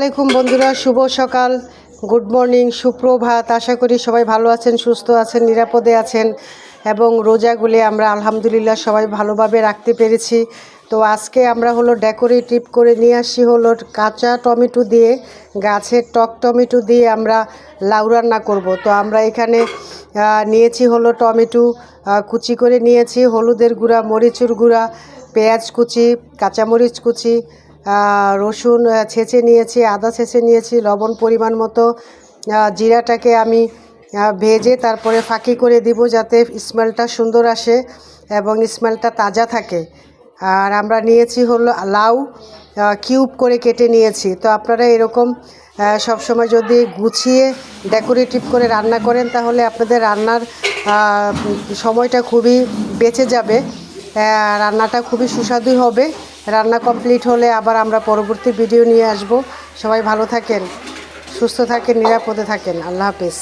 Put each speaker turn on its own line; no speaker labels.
আলাইকুম বন্ধুরা, শুভ সকাল, গুড মর্নিং, সুপ্রভাত। আশা করি সবাই ভালো আছেন, সুস্থ আছেন, নিরাপদে আছেন এবং রোজাগুলি আমরা আলহামদুলিল্লাহ সবাই ভালোভাবে রাখতে পেরেছি। তো আজকে আমরা ডেকোরেটিভ করে নিয়ে আসি কাঁচা টমেটো দিয়ে, গাছের টক টমেটো দিয়ে আমরা লাউ রান্না করব। তো আমরা এখানে নিয়েছি টমেটো কুচি করে নিয়েছি, হলুদের গুঁড়া, মরিচের গুঁড়া, পেঁয়াজ কুচি, কাঁচামরিচ কুচি, রসুন ছেঁচে নিয়েছি, আদা ছেঁচে নিয়েছি, লবণ পরিমাণ মতো। জিরাটাকে আমি ভেজে তারপরে ফাঁকি করে দিব যাতে স্মেলটা সুন্দর আসে এবং স্মেলটা তাজা থাকে। আর আমরা নিয়েছি লাউ কিউব করে কেটে নিয়েছি। তো আপনারা এরকম সবসময় যদি গুছিয়ে ডেকোরেটিভ করে রান্না করেন তাহলে আপনাদের রান্নার সময়টা খুবই বেঁচে যাবে, রান্নাটা খুবই সুস্বাদু হবে। রান্না কমপ্লিট হলে আবার আমরা পরবর্তী ভিডিও নিয়ে আসব। সবাই ভালো থাকেন, সুস্থ থাকেন, নিরাপদে থাকেন। আল্লাহ হাফেজ।